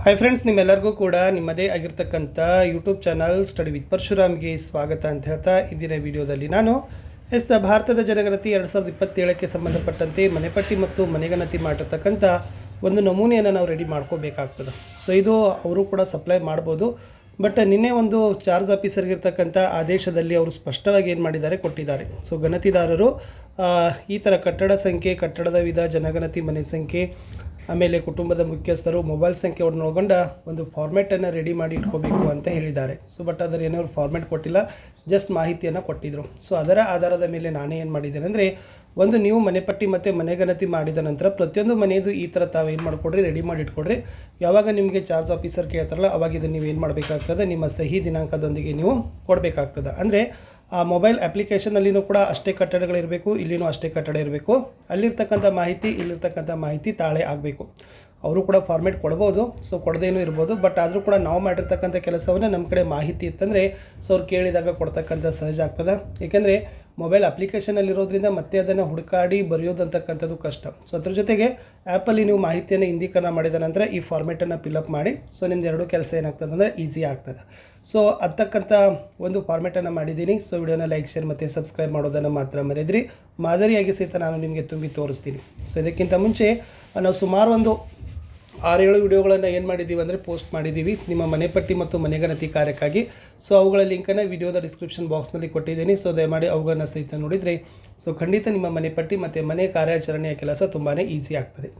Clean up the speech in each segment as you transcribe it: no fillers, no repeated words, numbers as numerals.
Hi friends, ನಿಮ್ಮೆಲ್ಲರಿಗೂ ಕೂಡ ನಿಮ್ಮದೇ ಆಗಿರ್ತಕ್ಕಂಥ ಯೂಟ್ಯೂಬ್ ಚಾನಲ್ ಸ್ಟಡಿ ವಿತ್ ಪರಶುರಾಮ್ಗೆ ಸ್ವಾಗತ ಅಂತ ಹೇಳ್ತಾ ಇಂದಿನ ವಿಡಿಯೋದಲ್ಲಿ ನಾನು ಭಾರತದ ಜನಗಣತಿ 2027ಕ್ಕೆ ಸಂಬಂಧಪಟ್ಟಂತೆ ಮನೆಪಟ್ಟಿ ಮತ್ತು ಮನೆಗಣತಿ ಮಾಡಿರ್ತಕ್ಕಂಥ ಒಂದು ನಮೂನೆಯನ್ನು ನಾವು ರೆಡಿ ಮಾಡ್ಕೋಬೇಕಾಗ್ತದೆ. ಸೊ ಇದು ಅವರು ಕೂಡ ಸಪ್ಲೈ ಮಾಡ್ಬೋದು. ಬಟ್ ನಿನ್ನೆ ಒಂದು ಚಾರ್ಜ್ ಆಫೀಸರ್ಗಿರ್ತಕ್ಕಂಥ ಆದೇಶದಲ್ಲಿ ಅವರು ಸ್ಪಷ್ಟವಾಗಿ ಏನು ಮಾಡಿದ್ದಾರೆ ಕೊಟ್ಟಿದ್ದಾರೆ. ಸೊ ಗಣತಿದಾರರು ಈ ಥರ ಕಟ್ಟಡ ಸಂಖ್ಯೆ, ಕಟ್ಟಡದ ವಿಧ, ಜನಗಣತಿ ಮನೆ ಸಂಖ್ಯೆ, ಆಮೇಲೆ ಕುಟುಂಬದ ಮುಖ್ಯಸ್ಥರು ಮೊಬೈಲ್ ಸಂಖ್ಯೆ ಒಳಗೊಂಡ ಒಂದು ಫಾರ್ಮೆಟನ್ನು ರೆಡಿ ಮಾಡಿ ಇಟ್ಕೋಬೇಕು ಅಂತ ಹೇಳಿದ್ದಾರೆ. ಸೊ ಬಟ್ ಅದರ ಏನಾದ್ರು ಫಾರ್ಮೆಟ್ ಕೊಟ್ಟಿಲ್ಲ, ಜಸ್ಟ್ ಮಾಹಿತಿಯನ್ನು ಕೊಟ್ಟಿದ್ದರು. ಸೊ ಅದರ ಆಧಾರದ ಮೇಲೆ ನಾನೇ ಏನು ಮಾಡಿದ್ದೇನೆ ಅಂದರೆ, ಒಂದು ನೀವು ಮನೆಪಟ್ಟಿ ಮತ್ತು ಮನೆಗಣತಿ ಮಾಡಿದ ನಂತರ ಪ್ರತಿಯೊಂದು ಮನೆಯದು ಈ ಥರ ತಾವು ಏನು ಮಾಡಿಕೊಡ್ರಿ, ರೆಡಿ ಮಾಡಿ ಇಟ್ಕೊಡ್ರಿ. ಯಾವಾಗ ನಿಮಗೆ ಚಾರ್ಜ್ ಆಫೀಸರ್ ಕೇಳ್ತಾರಲ್ಲ ಅವಾಗ ಇದನ್ನು ನೀವು ಏನು ಮಾಡಬೇಕಾಗ್ತದೆ, ನಿಮ್ಮ ಸಹಿ ದಿನಾಂಕದೊಂದಿಗೆ ನೀವು ಕೊಡಬೇಕಾಗ್ತದೆ. ಅಂದರೆ ಆ ಮೊಬೈಲ್ ಅಪ್ಲಿಕೇಶನಲ್ಲಿನೂ ಕೂಡ ಅಷ್ಟೇ ಕಟ್ಟಡಗಳಿರಬೇಕು, ಇಲ್ಲಿನೂ ಅಷ್ಟೇ ಕಟ್ಟಡ ಇರಬೇಕು. ಅಲ್ಲಿರ್ತಕ್ಕಂಥ ಮಾಹಿತಿ, ಇಲ್ಲಿರ್ತಕ್ಕಂಥ ಮಾಹಿತಿ ತಾಳೆ ಆಗಬೇಕು. ಅವರು ಕೂಡ ಫಾರ್ಮೇಟ್ ಕೊಡ್ಬೋದು, ಸೊ ಕೊಡದೇನೂ ಇರ್ಬೋದು. ಬಟ್ ಆದರೂ ಕೂಡ ನಾವು ಮಾಡಿರ್ತಕ್ಕಂಥ ಕೆಲಸವನ್ನು ನಮ್ಮ ಕಡೆ ಮಾಹಿತಿ ಇತ್ತಂದರೆ ಸೊ ಅವ್ರು ಕೇಳಿದಾಗ ಕೊಡ್ತಕ್ಕಂಥ ಸಹಜ ಆಗ್ತದೆ. ಏಕೆಂದರೆ ಮೊಬೈಲ್ ಅಪ್ಲಿಕೇಶನಲ್ಲಿರೋದ್ರಿಂದ ಮತ್ತೆ ಅದನ್ನು ಹುಡುಕಾಡಿ ಬರೆಯೋದಂತಕ್ಕಂಥದ್ದು ಕಷ್ಟ. ಸೊ ಅದ್ರ ಜೊತೆಗೆ ಆ್ಯಪಲ್ಲಿ ನೀವು ಮಾಹಿತಿಯನ್ನು ಹಿಂದೀಕರಣ ಮಾಡಿದ ನಂತರ ಈ ಫಾರ್ಮೇಟನ್ನು ಫಿಲಪ್ ಮಾಡಿ ಸೊ ನಿಮ್ದು ಎರಡು ಕೆಲಸ ಏನಾಗ್ತದೆ ಅಂದರೆ ಈಸಿ ಆಗ್ತದೆ. ಸೊ ಅಂತಕ್ಕಂಥ ಒಂದು ಫಾರ್ಮೇಟನ್ನು ಮಾಡಿದ್ದೀನಿ. ಸೊ ವಿಡಿಯೋನ ಲೈಕ್, ಶೇರ್ ಮತ್ತು ಸಬ್ಸ್ಕ್ರೈಬ್ ಮಾಡೋದನ್ನು ಮಾತ್ರ ಮರೆಯದ್ರಿ. ಮಾದರಿಯಾಗಿ ಸಹಿತ ನಾನು ನಿಮಗೆ ತುಂಬಿ ತೋರಿಸ್ತೀನಿ. ಸೊ ಇದಕ್ಕಿಂತ ಮುಂಚೆ ನಾವು ಸುಮಾರು ಒಂದು 6-7 ವಿಡಿಯೋಗಳನ್ನು ಏನು ಮಾಡಿದ್ದೀವಿ ಅಂದರೆ ಪೋಸ್ಟ್ ಮಾಡಿದ್ದೀವಿ ನಿಮ್ಮ ಮನೆಪಟ್ಟಿ ಮತ್ತು ಮನೆಗಣತಿ ಕಾರ್ಯಕ್ಕಾಗಿ. ಸೊ ಅವುಗಳ ಲಿಂಕನ್ನು ವಿಡಿಯೋದ ಡಿಸ್ಕ್ರಿಪ್ಷನ್ ಬಾಕ್ಸ್ನಲ್ಲಿ ಕೊಟ್ಟಿದ್ದೀನಿ. ಸೊ ದಯಮಾಡಿ ಅವುಗಳನ್ನು ಸಹಿತ ನೋಡಿದರೆ ಸೊ ಖಂಡಿತ ನಿಮ್ಮ ಮನೆಪಟ್ಟಿ ಮತ್ತು ಮನೆ ಕಾರ್ಯಾಚರಣೆಯ ಕೆಲಸ ತುಂಬಾ ಈಸಿ ಆಗ್ತದೆ.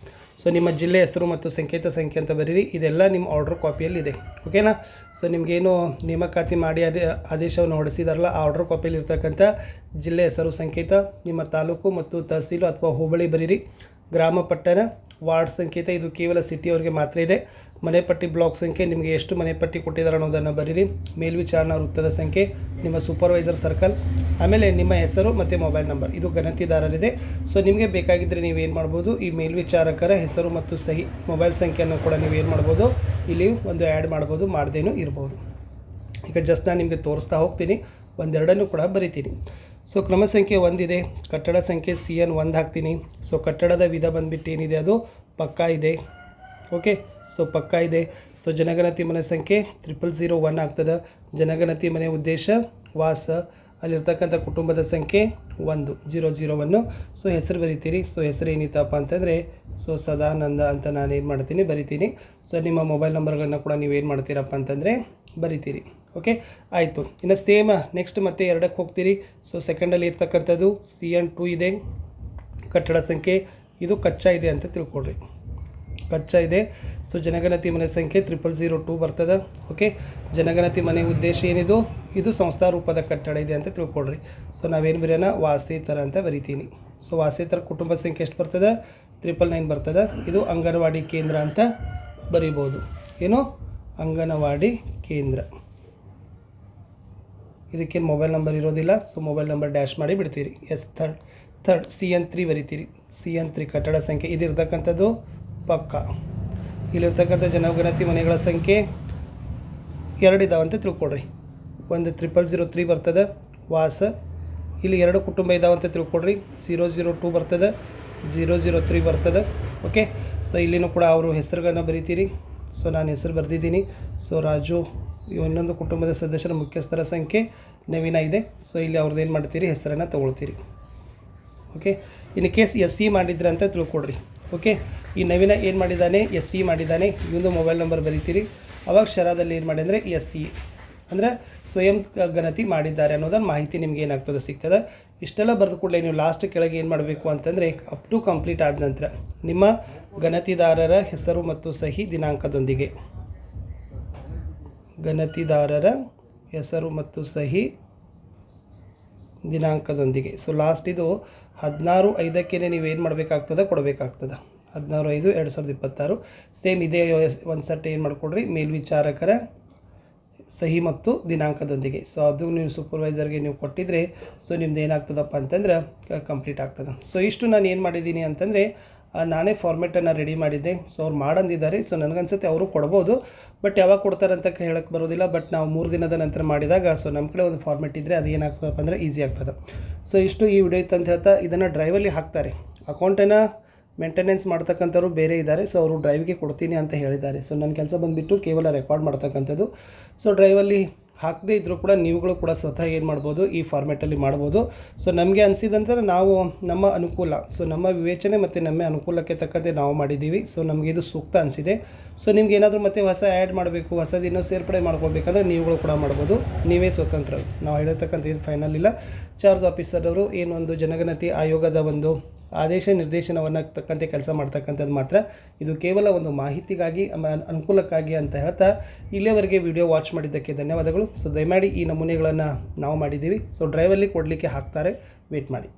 ಸೊ ನಿಮ್ಮ ಜಿಲ್ಲೆ ಹೆಸರು ಮತ್ತು ಸಂಕೇತ ಸಂಖ್ಯೆ ಅಂತ ಬರೀರಿ. ಇದೆಲ್ಲ ನಿಮ್ಮ ಆರ್ಡರ್ ಕಾಪಿಯಲ್ಲಿದೆ, ಓಕೆನಾ. ಸೊ ನಿಮಗೇನು ನೇಮಕಾತಿ ಮಾಡಿ ಆದೇಶವನ್ನು ಹೊರಡಿಸಿದಾರಲ್ಲ ಆ ಆರ್ಡರ್ ಕಾಪಿಯಲ್ಲಿ ಇರ್ತಕ್ಕಂಥ ಜಿಲ್ಲೆ ಹೆಸರು, ಸಂಕೇತ, ನಿಮ್ಮ ತಾಲೂಕು ಮತ್ತು ತಹಸೀಲು ಅಥವಾ ಹೋಬಳಿ ಬರೀರಿ. ಗ್ರಾಮ, ಪಟ್ಟಣ, ವಾರ್ಡ್ ಸಂಕೇತ ಇದು ಕೇವಲ ಸಿಟಿಯವರಿಗೆ ಮಾತ್ರ ಇದೆ. ಮನೆಪಟ್ಟಿ ಬ್ಲಾಕ್ ಸಂಖ್ಯೆ, ನಿಮಗೆ ಎಷ್ಟು ಮನೆಪಟ್ಟಿ ಕೊಟ್ಟಿದ್ದಾರೆ ಅನ್ನೋದನ್ನು ಬರೀರಿ. ಮೇಲ್ವಿಚಾರಣಾ ವೃತ್ತದ ಸಂಖ್ಯೆ, ನಿಮ್ಮ ಸೂಪರ್ವೈಸರ್ ಸರ್ಕಲ್, ಆಮೇಲೆ ನಿಮ್ಮ ಹೆಸರು ಮತ್ತು ಮೊಬೈಲ್ ನಂಬರ್ ಇದು ಗಣತಿದಾರರಿದೆ. ಸೊ ನಿಮಗೆ ಬೇಕಾಗಿದ್ದರೆ ನೀವೇನು ಮಾಡ್ಬೋದು, ಈ ಮೇಲ್ವಿಚಾರಕರ ಹೆಸರು ಮತ್ತು ಸಹಿ ಮೊಬೈಲ್ ಸಂಖ್ಯೆಯನ್ನು ಕೂಡ ನೀವೇನು ಮಾಡ್ಬೋದು, ಇಲ್ಲಿ ಒಂದು ಆ್ಯಡ್ ಮಾಡ್ಬೋದು, ಮಾಡ್ದೇನೂ ಇರ್ಬೋದು. ಈಗ ಜಸ್ಟ್ ನಾನು ನಿಮಗೆ ತೋರಿಸ್ತಾ ಹೋಗ್ತೀನಿ, ಒಂದೆರಡನ್ನು ಕೂಡ ಬರಿತೀನಿ. ಸೊ ಕ್ರಮ ಸಂಖ್ಯೆ 1 ಇದೆ, ಕಟ್ಟಡ ಸಂಖ್ಯೆ CN 1 ಹಾಕ್ತೀನಿ. ಸೊ ಕಟ್ಟಡದ ವಿಧ ಬಂದುಬಿಟ್ಟು ಏನಿದೆ ಅದು ಪಕ್ಕಾ ಇದೆ, ಓಕೆ. ಸೊ ಪಕ್ಕಾ ಇದೆ. ಸೊ ಜನಗಣತಿ ಮನೆ ಸಂಖ್ಯೆ 0001 ಆಗ್ತದೆ. ಜನಗಣತಿ ಮನೆ ಉದ್ದೇಶ ವಾಸ, ಅಲ್ಲಿರ್ತಕ್ಕಂಥ ಕುಟುಂಬದ ಸಂಖ್ಯೆ 1001. ಸೊ ಹೆಸರು ಬರಿತೀರಿ. ಸೊ ಹೆಸರು ಏನಿತ್ತಪ್ಪ ಅಂತಂದರೆ ಸೊ ಸದಾನಂದ ಅಂತ ನಾನೇನು ಮಾಡ್ತೀನಿ ಬರಿತೀನಿ. ಸೊ ನಿಮ್ಮ ಮೊಬೈಲ್ ನಂಬರ್ಗಳನ್ನ ಕೂಡ ನೀವೇನು ಮಾಡ್ತೀರಪ್ಪ ಅಂತಂದರೆ ಬರಿತೀರಿ, ಓಕೆ. ಆಯಿತು. ಇನ್ನು ಸೇಮ್ ನೆಕ್ಸ್ಟ್ ಮತ್ತೆ 2ಕ್ಕೆ ಹೋಗ್ತೀರಿ. ಸೊ ಸೆಕೆಂಡಲ್ಲಿ ಇರ್ತಕ್ಕಂಥದ್ದು CN 2 ಇದೆ. ಕಟ್ಟಡ ಸಂಖ್ಯೆ ಇದು ಕಚ್ಚಾ ಇದೆ ಅಂತ ತಿಳ್ಕೊಳ್ರಿ, ಕಚ್ಚಾ ಇದೆ. ಸೊ ಜನಗಣತಿ ಮನೆ ಸಂಖ್ಯೆ 0002 ಬರ್ತದೆ, ಓಕೆ. ಜನಗಣತಿ ಮನೆ ಉದ್ದೇಶ ಏನಿದು, ಇದು ಸಂಸ್ಥಾ ರೂಪದ ಕಟ್ಟಡ ಇದೆ ಅಂತ ತಿಳ್ಕೊಳ್ರಿ. ಸೊ ನಾವೇನು ಬರೆಯೋಣ, ವಾಸೇತರ ಅಂತ ಬರಿತೀನಿ. ಸೊ ವಾಸೇತರ ಕುಟುಂಬ ಸಂಖ್ಯೆ ಎಷ್ಟು ಬರ್ತದೆ, 999 ಬರ್ತದೆ. ಇದು ಅಂಗನವಾಡಿ ಕೇಂದ್ರ ಅಂತ ಬರಿಬೋದು. ಏನು, ಅಂಗನವಾಡಿ ಕೇಂದ್ರ. ಇದಕ್ಕೇನು ಮೊಬೈಲ್ ನಂಬರ್ ಇರೋದಿಲ್ಲ. ಸೊ ಮೊಬೈಲ್ ನಂಬರ್ ಡ್ಯಾಶ್ ಮಾಡಿ ಬಿಡ್ತೀರಿ. Third CN 3 ಬರಿತೀರಿ. CN 3 ಕಟ್ಟಡ ಸಂಖ್ಯೆ ಇದಿರ್ತಕ್ಕಂಥದ್ದು ಪಕ್ಕ. ಇಲ್ಲಿರ್ತಕ್ಕಂಥ ಜನಗಣತಿ ಮನೆಗಳ ಸಂಖ್ಯೆ 2 ಇದಾವಂತ ತಿಳ್ಕೊಡ್ರಿ. ಒಂದು 0003 ಬರ್ತದೆ ವಾಸ. ಇಲ್ಲಿ 2 ಕುಟುಂಬ ಇದಾವಂತ ತಿಳ್ಕೊಡ್ರಿ. 002 ಬರ್ತದೆ, 003 ಬರ್ತದೆ, ಓಕೆ. ಸೊ ಇಲ್ಲಿನೂ ಕೂಡ ಅವರು ಹೆಸರುಗಳನ್ನ ಬರಿತೀರಿ. ಸೊ ನಾನು ಹೆಸರು ಬರೆದಿದ್ದೀನಿ. ಸೊ ರಾಜು. ಇನ್ನೊಂದು ಕುಟುಂಬದ ಸದಸ್ಯರ ಮುಖ್ಯಸ್ಥರ ಸಂಖ್ಯೆ ನವೀನ ಇದೆ. ಸೊ ಇಲ್ಲಿ ಅವ್ರದ್ದು ಏನು ಮಾಡ್ತೀರಿ, ಹೆಸರನ್ನು ತೊಗೊಳ್ತೀರಿ, ಓಕೆ. ಇನ್ ಕೇಸ್ SC ಮಾಡಿದ್ರೆ ಅಂತ ತಿಳ್ಕೊಡ್ರಿ, ಓಕೆ. ಈ ನವೀನ ಏನು ಮಾಡಿದ್ದಾನೆ, SC ಮಾಡಿದ್ದಾನೆ. ಇನ್ನೊಂದು ಮೊಬೈಲ್ ನಂಬರ್ ಬರೀತೀರಿ. ಅವಾಗ ಶರಾದಲ್ಲಿ ಏನು ಮಾಡಿ ಅಂದರೆ SC ಅಂದರೆ ಸ್ವಯಂ ಗಣತಿ ಮಾಡಿದ್ದಾರೆ ಅನ್ನೋದನ್ನು ಮಾಹಿತಿ ನಿಮ್ಗೆ ಏನಾಗ್ತದೆ ಸಿಗ್ತದೆ. ಇಷ್ಟೆಲ್ಲ ಬರೆದು ಕೂಡಲೇ ನೀವು ಲಾಸ್ಟ್ ಕೆಳಗೆ ಏನು ಮಾಡಬೇಕು ಅಂತಂದರೆ ಅಪ್ ಟು ಕಂಪ್ಲೀಟ್ ಆದ ನಂತರ ನಿಮ್ಮ ಗಣತಿದಾರರ ಹೆಸರು ಮತ್ತು ಸಹಿ ದಿನಾಂಕದೊಂದಿಗೆ, ಗಣತಿದಾರರ ಹೆಸರು ಮತ್ತು ಸಹಿ ದಿನಾಂಕದೊಂದಿಗೆ. ಸೊ ಲಾಸ್ಟ್ ಇದು 16/5ಕ್ಕೆ ನೀವೇನು ಮಾಡಬೇಕಾಗ್ತದೆ, ಕೊಡಬೇಕಾಗ್ತದೆ. 16/5/2026. ಸೇಮ್ ಇದೇ ಒಂದು ಸೆಟ್ ಏನು ಮಾಡಿಕೊಡ್ರಿ, ಮೇಲ್ವಿಚಾರಕರ ಸಹಿ ಮತ್ತು ದಿನಾಂಕದೊಂದಿಗೆ. ಸೊ ಅದು ನೀವು ಸೂಪರ್ವೈಸರ್ಗೆ ನೀವು ಕೊಟ್ಟಿದ್ರೆ ಸೊ ನಿಮ್ದು ಏನಾಗ್ತದಪ್ಪ ಅಂತಂದ್ರೆ ಕಂಪ್ಲೀಟ್ ಆಗ್ತದೆ. ಸೊ ಇಷ್ಟು ನಾನು ಏನು ಮಾಡಿದ್ದೀನಿ ಅಂತಂದರೆ ನಾನೇ ಫಾರ್ಮೇಟನ್ನು ರೆಡಿ ಮಾಡಿದ್ದೆ. ಸೊ ಅವ್ರು ಮಾಡಂದಿದ್ದಾರೆ. ಸೊ ನನಗನ್ಸುತ್ತೆ ಅವರು ಕೊಡ್ಬೋದು, ಬಟ್ ಯಾವಾಗ ಕೊಡ್ತಾರೆ ಅಂತ ಹೇಳಕ್ಕೆ ಬರೋದಿಲ್ಲ. ಬಟ್ ನಾವು 3 ದಿನದ ನಂತರ ಮಾಡಿದಾಗ ಸೊ ನಮ್ಮ ಕಡೆ ಒಂದು ಫಾರ್ಮೇಟ್ ಇದ್ದರೆ ಅದು ಏನಾಗ್ತದಪ್ಪ ಅಂದರೆ ಈಸಿ ಆಗ್ತದೆ. ಸೊ ಇಷ್ಟು ಈ ವಿಡಿಯೋ ಇತ್ತು ಅಂತ ಹೇಳ್ತಾ ಇದನ್ನು ಡ್ರೈವಲ್ಲಿ ಹಾಕ್ತಾರೆ. ಅಕೌಂಟನ್ನು ಮೇಂಟೆನೆನ್ಸ್ ಮಾಡ್ತಕ್ಕಂಥವ್ರು ಬೇರೆ ಇದ್ದಾರೆ. ಸೊ ಅವರು ಡ್ರೈವ್ಗೆ ಕೊಡ್ತೀನಿ ಅಂತ ಹೇಳಿದ್ದಾರೆ. ಸೊ ನನ್ನ ಕೆಲಸ ಬಂದುಬಿಟ್ಟು ಕೇವಲ ರೆಕಾರ್ಡ್ ಮಾಡ್ತಕ್ಕಂಥದ್ದು. ಸೊ ಡ್ರೈವಲ್ಲಿ ಹಾಕದೇ ಇದ್ದರೂ ಕೂಡ ನೀವುಗಳು ಕೂಡ ಸ್ವತಃ ಏನು ಮಾಡ್ಬೋದು, ಈ ಫಾರ್ಮೆಟಲ್ಲಿ ಮಾಡ್ಬೋದು. ಸೊ ನಮಗೆ ಅನಿಸಿದಂತೆ ನಾವು ನಮ್ಮ ಅನುಕೂಲ, ಸೊ ನಮ್ಮ ವಿವೇಚನೆ ಮತ್ತು ನಮ್ಮ ಅನುಕೂಲಕ್ಕೆ ತಕ್ಕಂತೆ ನಾವು ಮಾಡಿದ್ದೀವಿ. ಸೊ ನಮಗೆ ಇದು ಸೂಕ್ತ ಅನಿಸಿದೆ. ಸೊ ನಿಮ್ಗೆ ಏನಾದರೂ ಮತ್ತೆ ಹೊಸ ಆ್ಯಡ್ ಮಾಡಬೇಕು, ಹೊಸದಿನ್ನೂ ಸೇರ್ಪಡೆ ಮಾಡ್ಕೋಬೇಕಂದ್ರೆ ನೀವುಗಳು ಕೂಡ ಮಾಡ್ಬೋದು. ನೀವೇ ಸ್ವತಂತ್ರ. ನಾವು ಹೇಳಿರ್ತಕ್ಕಂಥ ಇದು ಫೈನಲ್ ಇಲ್ಲ. ಚಾರ್ಜ್ ಆಫೀಸರ್ ಅವರು ಏನೊಂದು ಜನಗಣತಿ ಆಯೋಗದ ಒಂದು ಆದೇಶ ನಿರ್ದೇಶನವನ್ನು ತಕ್ಕಂತೆ ಕೆಲಸ ಮಾಡ್ತಕ್ಕಂಥದ್ದು ಮಾತ್ರ. ಇದು ಕೇವಲ ಒಂದು ಮಾಹಿತಿಗಾಗಿ ಅನುಕೂಲಕ್ಕಾಗಿ ಅಂತ ಹೇಳ್ತಾ ಇಲ್ಲಿಯವರೆಗೆ ವಿಡಿಯೋ ವಾಚ್ ಮಾಡಿದ್ದಕ್ಕೆ ಧನ್ಯವಾದಗಳು. ಸೊ ದಯಮಾಡಿ ಈ ನಮೂನೆಗಳನ್ನು ನಾವು ಮಾಡಿದ್ದೀವಿ. ಸೊ ಡ್ರೈವಲ್ಲಿ ಕೊಡಲಿಕ್ಕೆ ಹಾಕ್ತಾರೆ, ವೇಟ್ ಮಾಡಿ.